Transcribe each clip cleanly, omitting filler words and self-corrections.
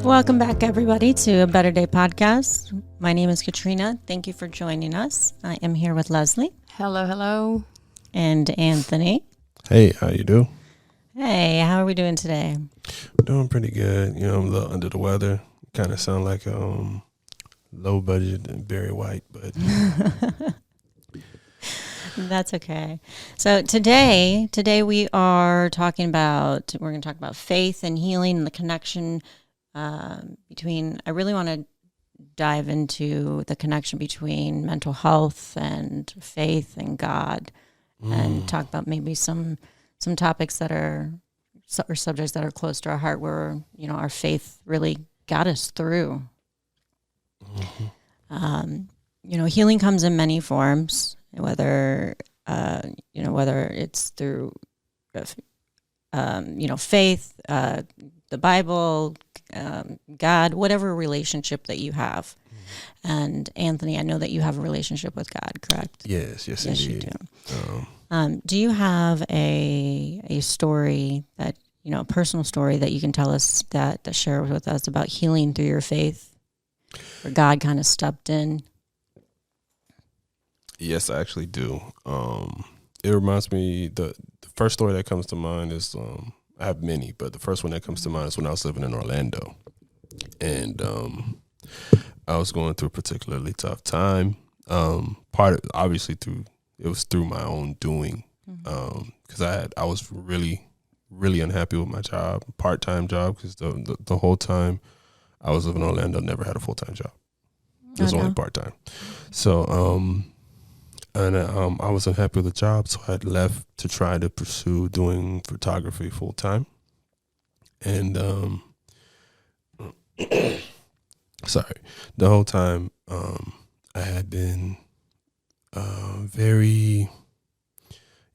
Welcome back, everybody, to a Better Day podcast. My name is Katrina. Thank you for joining us. I am here with Leslie. Hello, hello. And Anthony. Hey, how you do? Hey, how are we doing today? Doing pretty good. You know, I'm a little under the weather. Kind of sound like low budget and Barry White, but that's okay. So today we are talking about, we're going to talk about faith and healing and the connection between, I really want to dive into the connection between mental health and faith and God, and talk about maybe some topics that are, or subjects that are close to our heart where, you know, our faith really got us through. You know, healing comes in many forms, whether it's through, faith, the Bible, God, whatever relationship that you have. And Anthony, I know that you have a relationship with God, correct? yes, indeed. You do. Do you have a story that, you know, a personal story that you can tell us that share with us about healing through your faith, where God kind of stepped in? Yes, I actually do. It reminds me, the first story that comes to mind is, I have many, but the first one that comes to mind is when I was living in Orlando. And I was going through a particularly tough time. Obviously it was through my own doing, because I was really, really unhappy with my job, part-time job, because the whole time I was living in Orlando, never had a full-time job. It was only part-time. So, I was unhappy with the job, so I had left to try to pursue doing photography full-time. And sorry, the whole time I had been very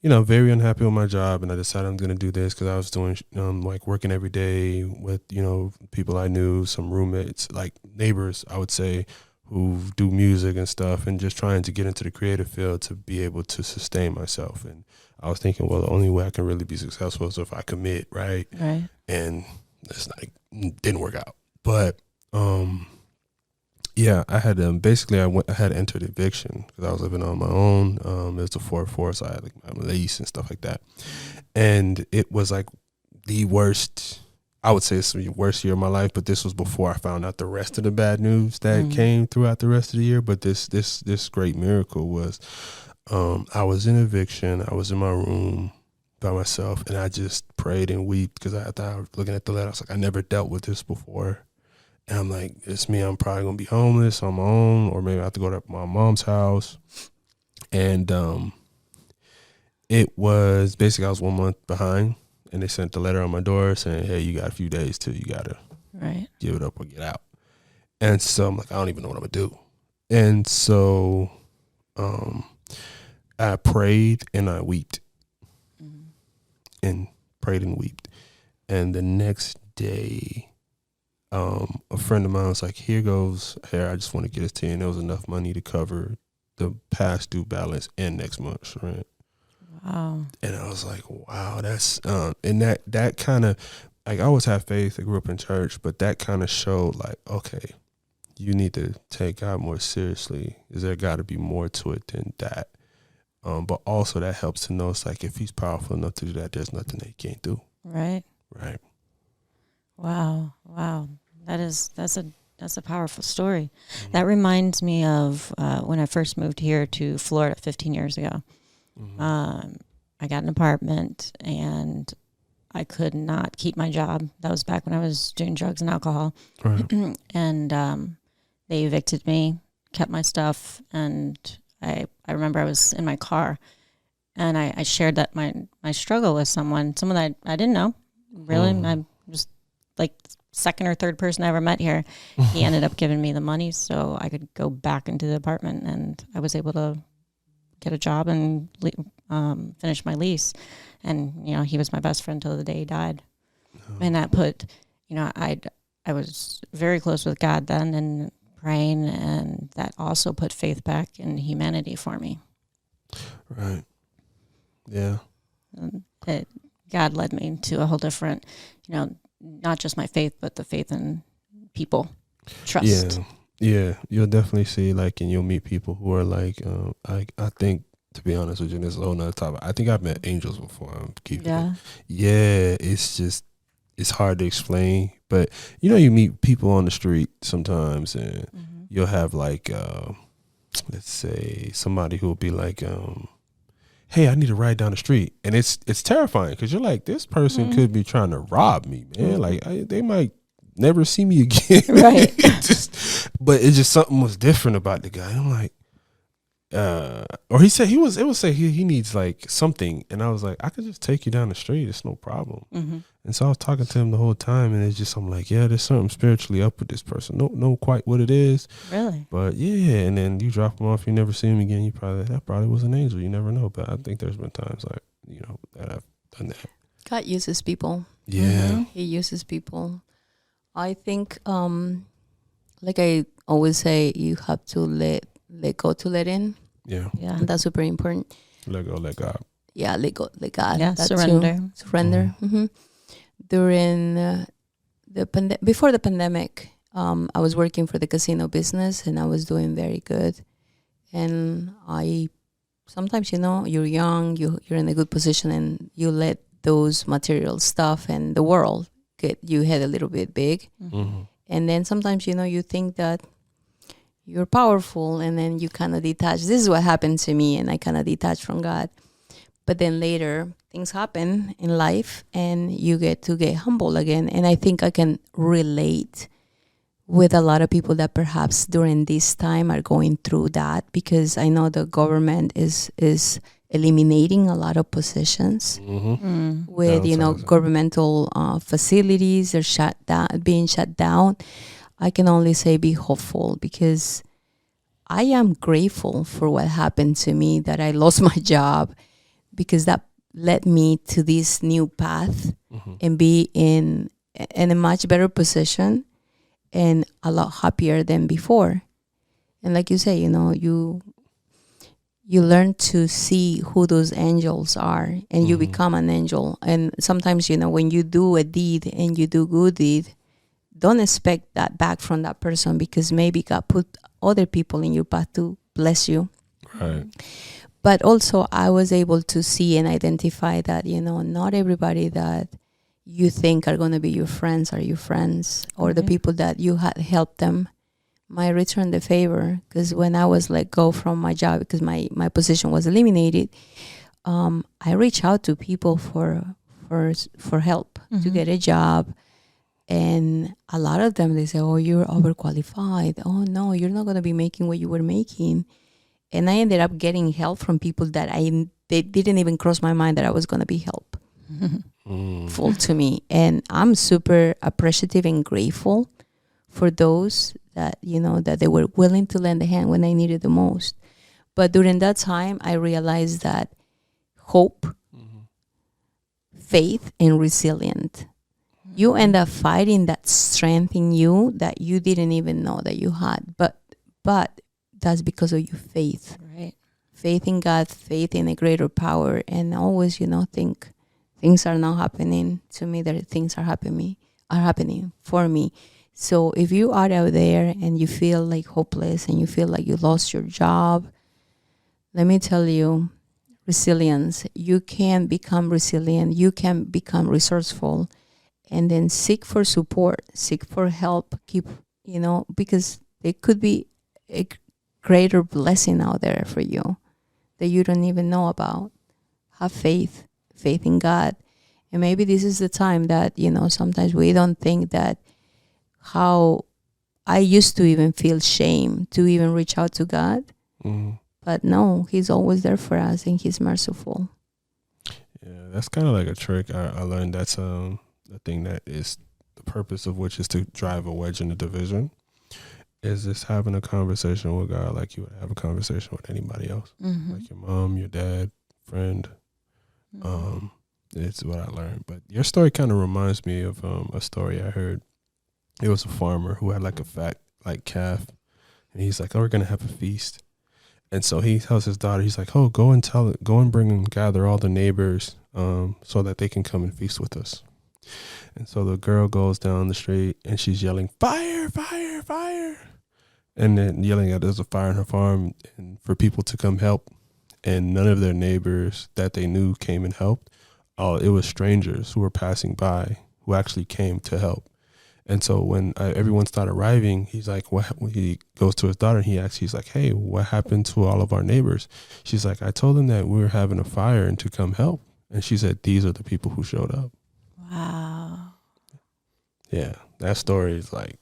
unhappy with my job, and I decided I'm going to do this because I was doing like working every day with, you know, people I knew, some roommates, like neighbors, I would say, who do music and stuff, and just trying to get into the creative field to be able to sustain myself. And I was thinking, well, the only way I can really be successful is if I commit, right? Right. And it didn't work out. But yeah, I had I had entered eviction because I was living on my own. It was the 4-4, so I had like my lease and stuff like that. And it was like the worst. I would say it's the worst year of my life, but this was before I found out the rest of the bad news that came throughout the rest of the year. But this great miracle was, I was in eviction. I was in my room by myself, and I just prayed and wept because I was looking at the letter. I was like, I never dealt with this before. And I'm like, it's me. I'm probably going to be homeless on my own, or maybe I have to go to my mom's house. And it was basically, I was 1 month behind. And they sent the letter on my door saying, hey, you got a few days till you got to give it up or get out. And so I'm like, I don't even know what I'm going to do. And so I prayed and I wept. And prayed and wept. And the next day, a friend of mine was like, here, I just want to get this to you. And there was enough money to cover the past due balance and next month's rent. Wow. And I was like, wow, that's, and that kind of, like, I always have faith. I grew up in church, but that kind of showed like, okay, you need to take God more seriously. Is there got to be more to it than that? But also that helps to know it's like, if he's powerful enough to do that, there's nothing that he can't do. Right. Right. Wow. That's a powerful story. That reminds me of when I first moved here to Florida 15 years ago. I got an apartment and I could not keep my job. That was back when I was doing drugs and alcohol. Right. And they evicted me, kept my stuff, and I remember I was in my car and I shared that my struggle with someone that I didn't know. Really, I was like second or third person I ever met here. He ended up giving me the money so I could go back into the apartment, and I was able to get a job and finish my lease. And, you know, he was my best friend till the day he died. And that put, you know, I was very close with God then and praying, and that also put faith back in humanity for me. Right. Yeah. God led me to a whole different, you know, not just my faith, but the faith in people. Trust. Yeah, you'll definitely see like, and you'll meet people who are like, I think, to be honest with you, this is a whole nother topic. I think I've met angels before. I'm keeping it. Yeah, it's just, it's hard to explain, but you know, you meet people on the street sometimes, and you'll have like, let's say somebody who will be like, hey, I need to ride down the street, and it's terrifying because you're like, this person could be trying to rob me, man. Like they might never see me again, Right? But it's just something was different about the guy. I'm like, or he said it would say he needs like something, and I was like, I could just take you down the street, it's no problem. And so I was talking to him the whole time, and it's just, I'm like, yeah, there's something spiritually up with this person. Don't know quite what it is, Really, but yeah. And then you drop him off, you never see him again. That probably was an angel. You never know. But I think there's been times like, you know, that I've done that. God uses people. Yeah, He uses people. I think, like I always say, you have to let go to let in. yeah. And that's super important. Let go, let God. Yeah, let go, let God. yeah, That surrender. too. Surrender. During before the pandemic, I was working for the casino business, and I was doing very good. And sometimes, you know, you're young, you're in a good position, and you let those material stuff and the world get you head a little bit big. And then sometimes, you know, you think that you're powerful, and then you kind of detach. This is what happened to me, and I kind of detached from God. But then later, things happen in life, and you get to get humble again. And I think I can relate with a lot of people that perhaps during this time are going through that, because I know the government is eliminating a lot of positions with, you know, governmental facilities. They're being shut down. I can only say be hopeful, because I am grateful for what happened to me, that I lost my job, because that led me to this new path and be in a much better position and a lot happier than before. And like you say, you know, you learn to see who those angels are, and you become an angel. And sometimes, you know, when you do a deed and you do good deed, don't expect that back from that person, because maybe God put other people in your path to bless you. Right. But also, I was able to see and identify that, you know, not everybody that you think are going to be your friends are your friends, or the people that you had helped them might return the favor. Because when I was let go from my job, because my position was eliminated, I reached out to people for help to get a job. And a lot of them, they say, oh, you're overqualified. Oh, no, you're not going to be making what you were making. And I ended up getting help from people that they didn't even cross my mind that I was going to be helpful to me. And I'm super appreciative and grateful for those that, you know, that they were willing to lend a hand when I needed the most. But during that time, I realized that hope, faith, and resilience, you end up fighting that strength in you that you didn't even know that you had. But that's because of your faith. Right. Faith in God, faith in a greater power, and always, you know, think things are not happening to me, that things are happening for me. So if you are out there and you feel like hopeless and you feel like you lost your job, let me tell you, resilience. You can become resilient. You can become resourceful, and then seek for support, seek for help. Keep, you know, because there could be a greater blessing out there for you that you don't even know about. Have faith in God. And maybe this is the time that, you know, sometimes we don't think that how I used to even feel shame to even reach out to God. But no, he's always there for us, and he's merciful. Yeah, that's kind of like a trick I learned. That's the thing that is the purpose of which is to drive a wedge in the division. Is just having a conversation with God like you would have a conversation with anybody else, like your mom, your dad, friend. It's what I learned. But your story kind of reminds me of a story I heard. It was a farmer who had like a fat like calf, and he's like, "Oh, we're gonna have a feast." And so he tells his daughter, he's like, "Oh, go and gather all the neighbors, so that they can come and feast with us." And so the girl goes down the street and she's yelling, fire, fire, fire. And then yelling at there's a fire in her farm and for people to come help. And none of their neighbors that they knew came and helped. Oh, it was strangers who were passing by who actually came to help. And so when everyone started arriving, he's like, what? He goes to his daughter and he asks, he's like, hey, what happened to all of our neighbors? She's like, I told them that we were having a fire and to come help. And she said, these are the people who showed up. Wow. Yeah, that story is like.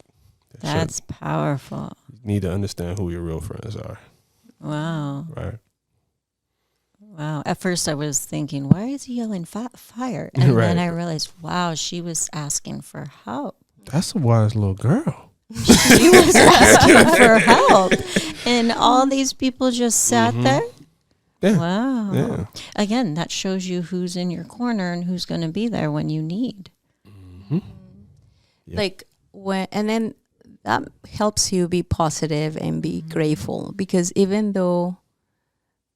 That's powerful. You need to understand who your real friends are. Wow. Right. Wow. At first I was thinking, why is he yelling fire? And Right. then I realized, wow, she was asking for help. That's a wise little girl. She was asking for help. And all these people just sat there. Yeah. Wow. Yeah. Again, that shows you who's in your corner and who's going to be there when you need. Mm-hmm. Yep. Like and then that helps you be positive and be grateful, because even though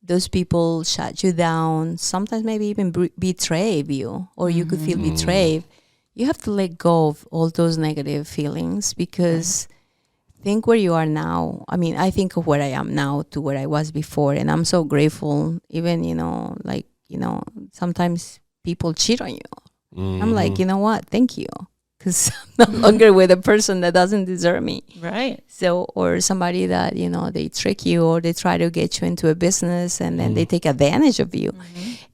those people shut you down, sometimes maybe even betray you, or you could feel betrayed, you have to let go of all those negative feelings, because think where you are now. I mean, I think of where I am now to where I was before, and I'm so grateful. Even, sometimes people cheat on you. Mm-hmm. I'm like, you know what? Thank you. Because I'm no longer with a person that doesn't deserve me. Right. So, or somebody that, they trick you, or they try to get you into a business and then they take advantage of you.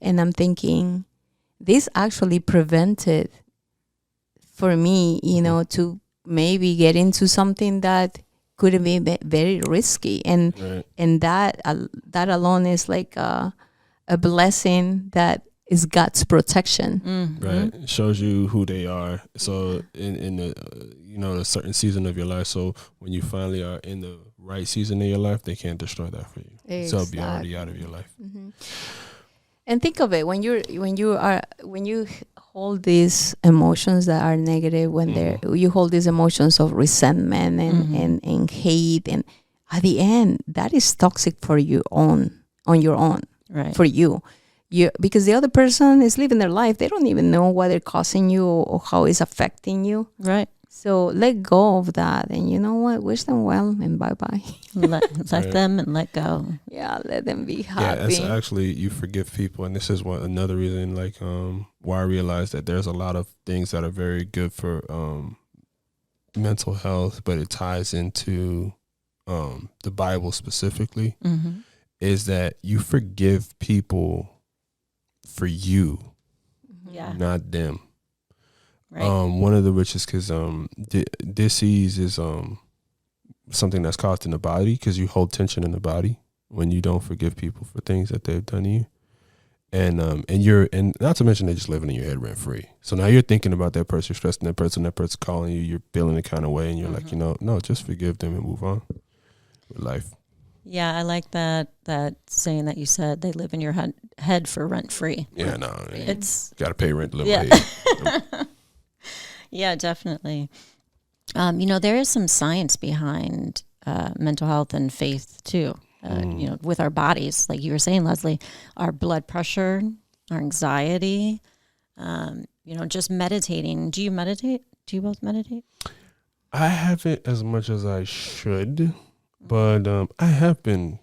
And I'm thinking, this actually prevented for me, to maybe get into something that could have been very risky. And that alone is like a blessing that is God's protection. Right. It shows you who they are. So in a certain season of your life. So when you finally are in the right season of your life, they can't destroy that for you. Exactly. So it'll be already out of your life. And think of it, when you hold these emotions that are negative, when you hold these emotions of resentment and hate, and at the end that is toxic for you on your own. Right. For you. Because the other person is living their life. They don't even know what they're causing you or how it's affecting you. Right. So let go of that. And you know what? Wish them well and bye-bye. Let them and let go. Yeah, let them be happy. Yeah, it's actually, you forgive people. And this is another reason, why I realized that there's a lot of things that are very good for mental health, but it ties into the Bible specifically, is that you forgive people for you, not them. Right. One of the richest, because disease is something that's caused in the body, because you hold tension in the body when you don't forgive people for things that they've done to you, and not to mention they're just living in your head rent free. So now you're thinking about that person, you're stressing that person calling you, you're feeling the kind of way, and you're like, no, just forgive them and move on with life. Yeah, I like that saying that you said, they live in your head for rent free. Yeah, no, It's got to pay rent to live. Yeah. Yeah, definitely. There is some science behind mental health and faith too. With our bodies, like you were saying, Leslie, our blood pressure, our anxiety, just meditating. Do you meditate? Do you both meditate? I haven't as much as I should. But I have been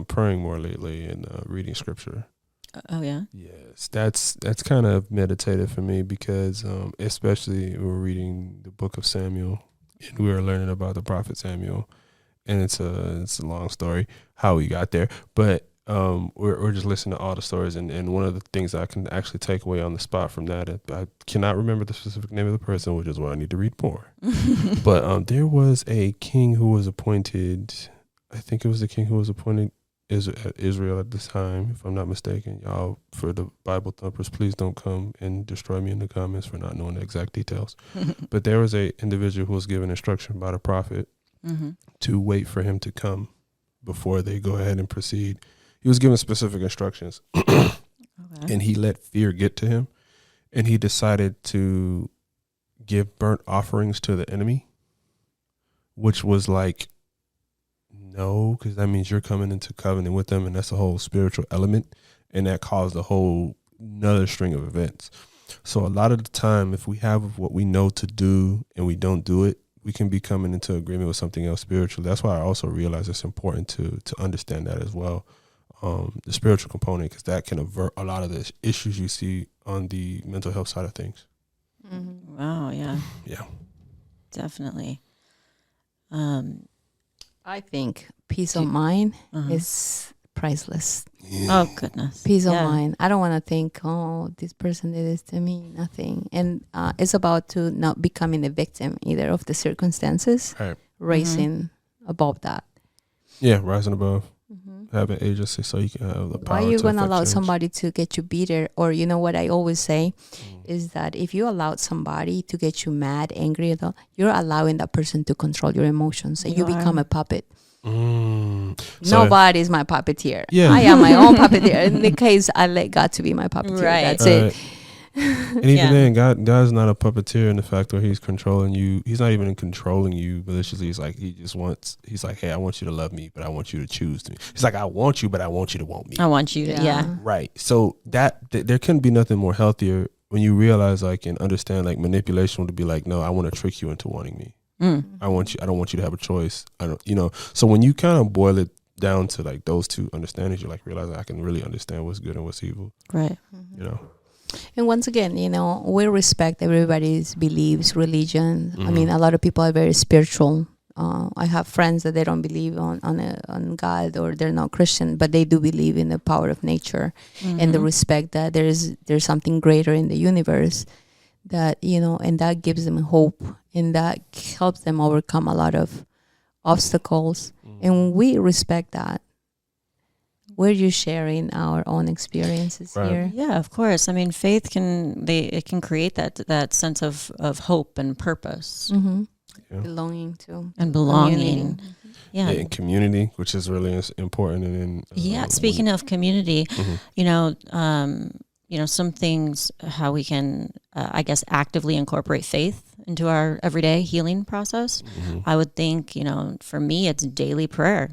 praying more lately and reading scripture. Oh yeah. Yes, that's kind of meditative for me, because especially we're reading the book of Samuel, and we are learning about the prophet Samuel, and it's a long story how we got there. But we're just listening to all the stories, and one of the things I can actually take away on the spot from that, I cannot remember the specific name of the person, which is why I need to read more. But there was a king who was appointed. I think it was the king who was appointed Israel at this time, if I'm not mistaken. Y'all, for the Bible thumpers, please don't come and destroy me in the comments for not knowing the exact details. But there was a individual who was given instruction by the prophet to wait for him to come before they go ahead and proceed. He was given specific instructions, and he let fear get to him, and he decided to give burnt offerings to the enemy, which was like, no, because that means you're coming into covenant with them, and that's a whole spiritual element, and that caused a whole another string of events. So a lot of the time, if we have what we know to do and we don't do it, we can be coming into agreement with something else spiritually. That's why I also realize it's important to understand that as well, the spiritual component, because that can avert a lot of the issues you see on the mental health side of things. Mm-hmm. Wow. Yeah. Yeah. Definitely. I think peace of mind Uh-huh. is priceless. Oh goodness. Peace of Yeah. mind. I don't want to think, oh, this person did this to me. Nothing. And it's about to not becoming a victim either of the circumstances. Right. Raising above that. Yeah, rising above, Mm-hmm. having agency so you can have the power Why are you to going to affect allow change. somebody to get you bitter? Or you know what I always say is that if you allowed somebody to get you mad, angry, you're allowing that person to control your emotions, and you become a puppet. So, Nobody's my puppeteer. Yeah. I am my own puppeteer. In the case, I let God to be my puppeteer. Right. That's it. And even Yeah. then, God's not a puppeteer in the fact where he's controlling you. He's not even controlling you maliciously. He's like, he's like, hey, I want you to love me, but I want you to choose me. He's like, I want you, but I want you to want me. I want you to. Yeah. Right. So there couldn't be nothing more healthier when you realize, like, and understand, like, manipulation would be like, no, I want to trick you into wanting me. I don't want you to have a choice. So when you kind of boil it down to like those two understandings, you're like realizing I can really understand what's good and what's evil. Right. And once again, we respect everybody's beliefs, religion. I mean, a lot of people are very spiritual. I have friends that they don't believe on God, or they're not Christian, but they do believe in the power of nature and the respect that there's something greater in the universe that, and that gives them hope, and that helps them overcome a lot of obstacles. And we respect that. We're just sharing our own experiences here. Yeah, of course. I mean, faith can create that sense of hope and purpose Belonging to and belonging. community. Yeah. And community, which is really important. And Speaking of community, some things, how we can, I guess, actively incorporate faith into our everyday healing process. I would think, for me, it's daily prayer.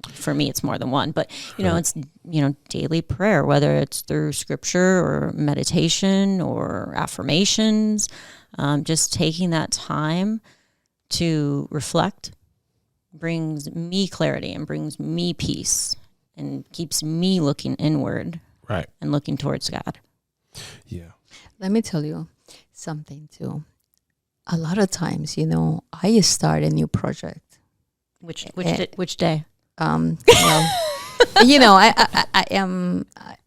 For me, it's more than one, but it's daily prayer, whether it's through scripture or meditation or affirmations, just taking that time to reflect brings me clarity and brings me peace and keeps me looking inward, right, and looking towards God. Yeah. Let me tell you something too. A lot of times, I start a new project. Which day? Well,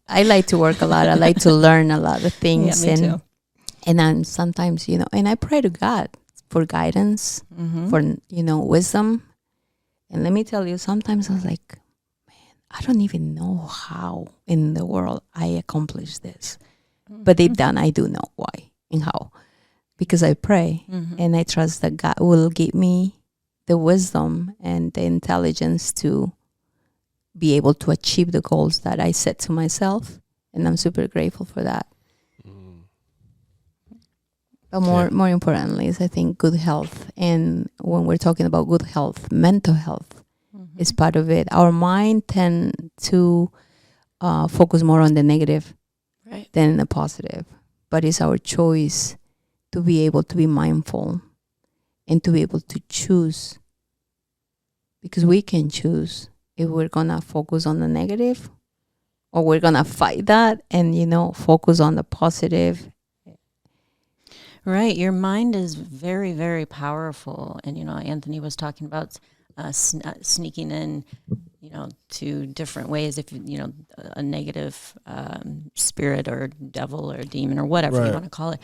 I like to work a lot. I like to learn a lot of things. Yeah, me too. And then sometimes, and I pray to God for guidance, for, wisdom. And let me tell you, sometimes I was like, man, I don't even know how in the world I accomplished this. But deep down, I do know why and how. Because I pray and I trust that God will give me the wisdom and the intelligence to be able to achieve the goals that I set to myself. And I'm super grateful for that. But more importantly is, I think, good health. And when we're talking about good health, mental health is part of it. Our mind tend to focus more on the negative than the positive. But it's our choice to be able to be mindful and to be able to choose. Because we can choose if we're going to focus on the negative, or we're going to fight that and, focus on the positive. Right. Your mind is very, very powerful. And, Anthony was talking about sneaking in, to different ways. If, a negative spirit or devil or demon or whatever you want to call it,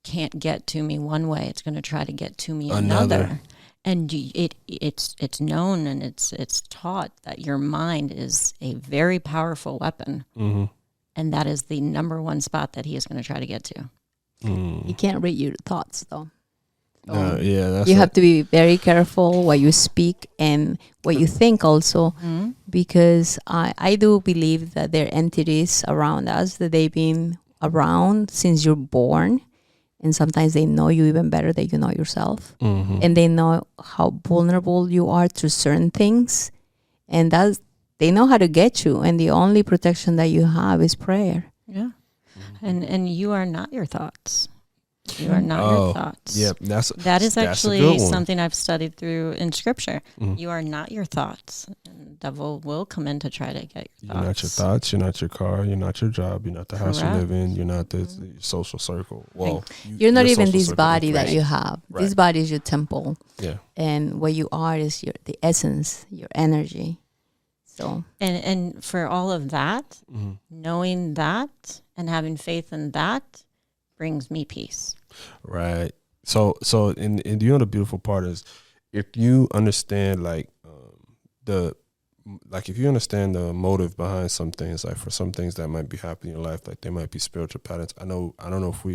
can't get to me one way. It's going to try to get to me another. And it's known and it's taught that your mind is a very powerful weapon. And that is the number one spot that he is going to try to get to. You can't read your thoughts, though. You have to be very careful what you speak and what you think also, because I do believe that there are entities around us that they've been around since you're born. And sometimes they know you even better than you know yourself. And they know how vulnerable you are to certain things. And they know how to get you. And the only protection that you have is prayer. Yeah. And you are not your thoughts. You are not your thoughts. Yep, That is that's a actually good one. something I've studied through in scripture. Mhm. You are not your thoughts. And the devil will come in to try to get your thoughts. You're not your thoughts. You're not your car. You're not your job. You're not the house you Correct. live in. You're not the social circle. Well, You're not your even social this circle body is that right. you have. Right. This body is your temple. Yeah. And what you are is the essence, your energy. So And for all of that, Mhm. knowing that and having faith in that brings me peace. Right. So and you know the beautiful part is if you understand if you understand the motive behind some things, like for some things that might be happening in your life, like they might be spiritual patterns. I don't know if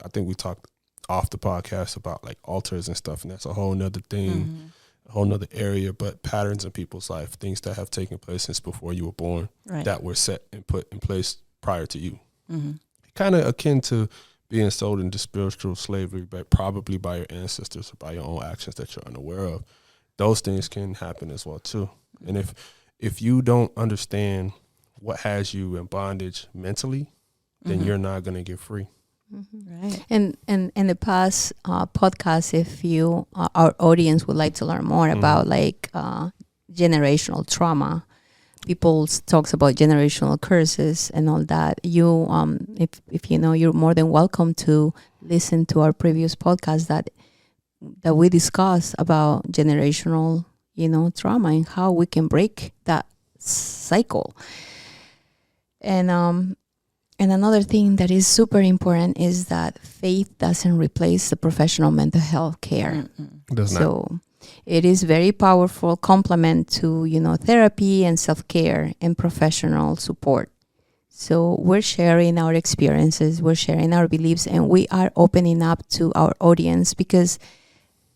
I think we talked off the podcast about like altars and stuff, and that's a whole nother thing, a whole nother area, but patterns in people's life, things that have taken place since before you were born, Right. that were set and put in place prior to you. Mm-hmm. Kind of akin to being sold into spiritual slavery, but probably by your ancestors or by your own actions that you're unaware of. Those things can happen as well too. And if you don't understand what has you in bondage mentally, then you're not going to get free. Right. And in the past podcast, if you our audience would like to learn more about like generational trauma, people talks about generational curses and all that. You if you know, you're more than welcome to listen to our previous podcast that we discuss about generational, trauma and how we can break that cycle. And another thing that is super important is that faith doesn't replace the professional mental health care. It does not. So it is very powerful complement to, therapy and self-care and professional support. So we're sharing our experiences, we're sharing our beliefs, and we are opening up to our audience because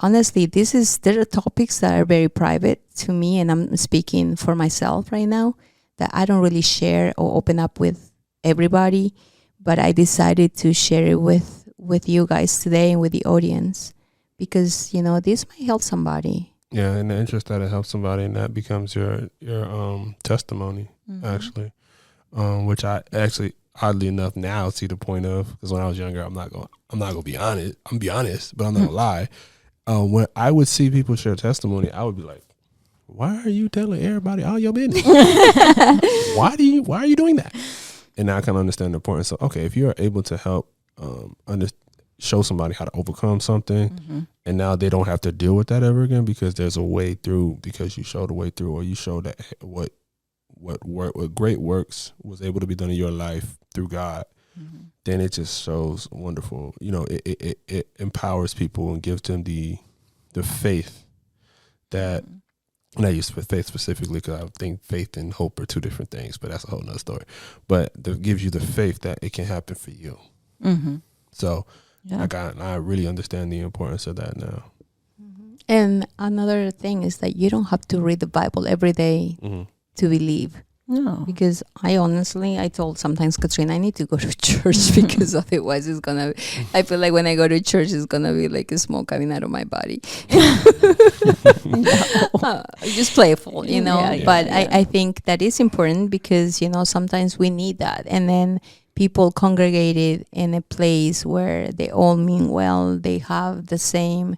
honestly, there are topics that are very private to me, and I'm speaking for myself right now, that I don't really share or open up with everybody, but I decided to share it with you guys today and with the audience because, this might help somebody. Yeah, in the interest that it helps somebody, and that becomes your testimony, actually, which I actually, oddly enough, now see the point of, because when I was younger, I'm not gonna be honest. I'm gonna be honest, but I'm not gonna lie. When I would see people share testimony, I would be like, "Why are you telling everybody all your business? Why are you doing that?" And now I kind of understand the importance. So, okay, if you're able to help show somebody how to overcome something, and now they don't have to deal with that ever again because there's a way through, because you showed a way through, or you showed that what great works was able to be done in your life through God. Then it just shows wonderful. It empowers people and gives them the faith that. And I use faith specifically because I think faith and hope are two different things, but that's a whole nother story. But it gives you the faith that it can happen for you. So I really understand the importance of that now. And another thing is that you don't have to read the Bible every day to believe. No. Because I told sometimes Katrina, I need to go to church because otherwise I feel like when I go to church, it's going to be like a smoke coming out of my body. Just playful, but I think that is important because, sometimes we need that. And then people congregated in a place where they all mean well, they have the same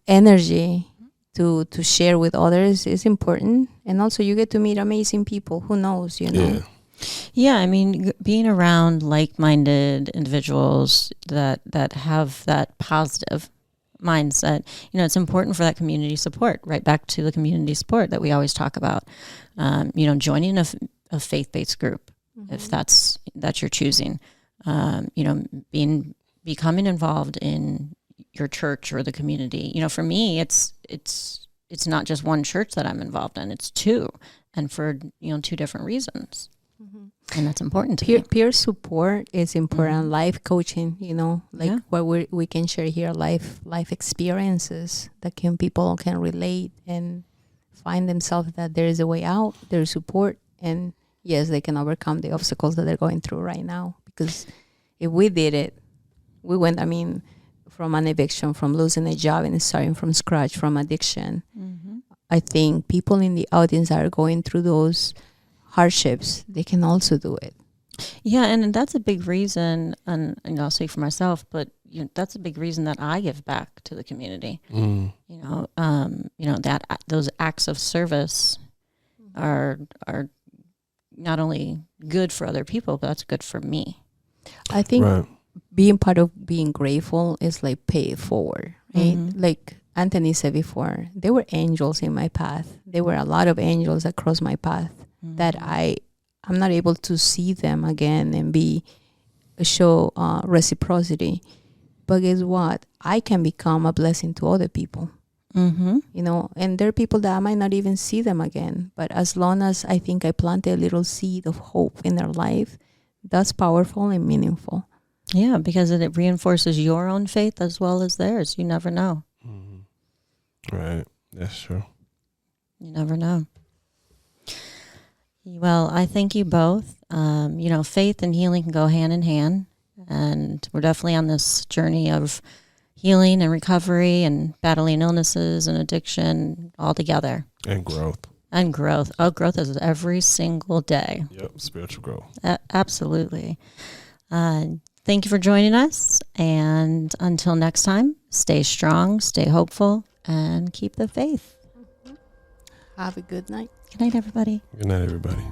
energy to share with others is important. And also you get to meet amazing people. Who knows, Yeah, I mean, being around like-minded individuals that have that positive mindset, it's important for that community support, right back to the community support that we always talk about. Joining a faith-based group, if that's you're choosing, becoming involved in your church or the community. For me, it's not just one church that I'm involved in; it's two, and for two different reasons. And that's important to me. Peer support is important. Life coaching, where we can share here life experiences that people can relate and find themselves that there is a way out. There's support, and yes, they can overcome the obstacles that they're going through right now. Because if we did it, we went. From an eviction, from losing a job and starting from scratch, from addiction. I think people in the audience that are going through those hardships, they can also do it. Yeah, and that's a big reason, and I'll speak for myself, but that's a big reason that I give back to the community. Mm. That those acts of service are not only good for other people, but that's good for me. I think Right. being part of being grateful is like pay it forward, right? Mhm. Like Anthony said before, there were angels in my path. There were a lot of angels that crossed my path that I'm not able to see them again and show reciprocity. But guess what? I can become a blessing to other people, Mm-hmm. and there are people that I might not even see them again. But as long as I think I planted a little seed of hope in their life, that's powerful and meaningful. Yeah, because it reinforces your own faith as well as theirs. You never know. Mm. Right. That's true. You never know. Well, I thank you both. Faith and healing can go hand in hand. And we're definitely on this journey of healing and recovery and battling illnesses and addiction all together. And growth. And growth. Oh, growth is every single day. Yep. Spiritual growth. Absolutely. Thank you for joining us. And until next time, stay strong, stay hopeful, and keep the faith. Have a good night. Good night, everybody. Good night, everybody.